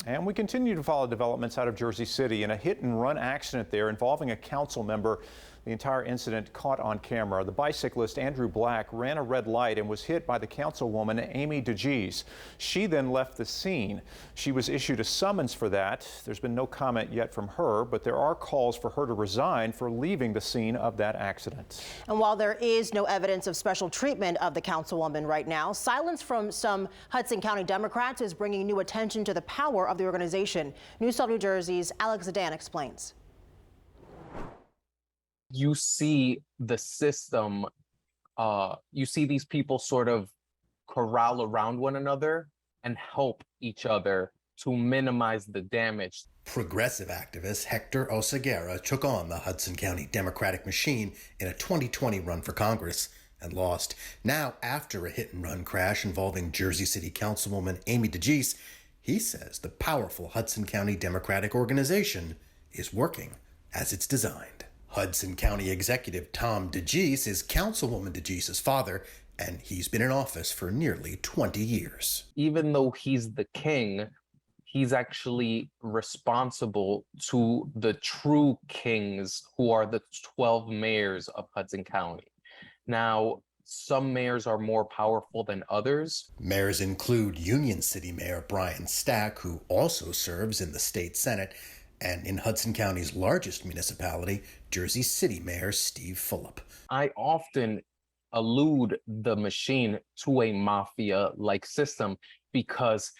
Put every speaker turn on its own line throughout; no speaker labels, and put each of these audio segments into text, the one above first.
And we continue to follow developments out of Jersey City in a hit-and-run accident there involving a council member. The entire incident caught on camera. The bicyclist Andrew Black ran a red light and was hit by the councilwoman Amy DeGeese. She then left the scene. She was issued a summons for that. There's been no comment yet from her, but there are calls for her to resign for leaving the scene of that accident.
And while there is no evidence of special treatment of the councilwoman right now, silence from some Hudson County Democrats is bringing new attention to the power of the organization. News 12 New Jersey's Alex Zidane explains.
You see the system, you see these people sort of corral around one another and help each other to minimize the damage.
Progressive activist Hector Oseguera took on the Hudson County Democratic machine in a 2020 run for Congress and lost. Now, after a hit-and-run crash involving Jersey City Councilwoman Amy DeGeese, he says the powerful Hudson County Democratic organization is working as it's designed. Hudson County Executive Tom DeGeese is Councilwoman DeGeese's father, and he's been in office for nearly 20 years.
Even though he's the king, he's actually responsible to the true kings, who are the 12 mayors of Hudson County. Now, some mayors are more powerful than others.
Mayors include Union City Mayor Brian Stack, who also serves in the state Senate, and in Hudson County's largest municipality, Jersey City Mayor Steve Fulop.
I often allude the machine to a mafia-like system because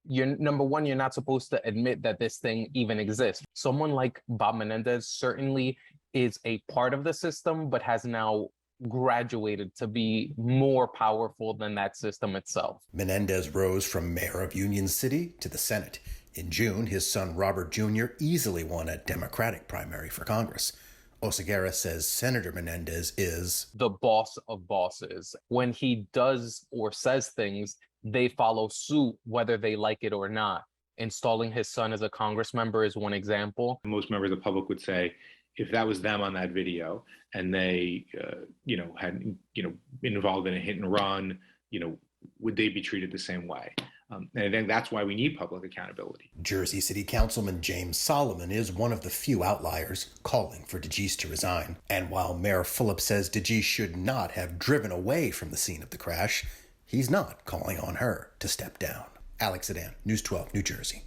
number one, you're not supposed to admit that this thing even exists. Someone like Bob Menendez certainly is a part of the system, but has now graduated to be more powerful than that system itself.
Menendez rose from mayor of Union City to the Senate. In June, his son Robert Jr. easily won a Democratic primary for Congress. Oseguera says Senator Menendez is
the boss of bosses. When he does or says things, they follow suit whether they like it or not. Installing his son as a Congress member is one example.
Most members of the public would say, if that was them on that video and they, had, been involved in a hit and run, would they be treated the same way? And I think that's why we need public accountability.
Jersey City Councilman James Solomon is one of the few outliers calling for DeGeese to resign. And while Mayor Fulop says DeGeese should not have driven away from the scene of the crash, he's not calling on her to step down. Alex Zidane, News 12, New Jersey.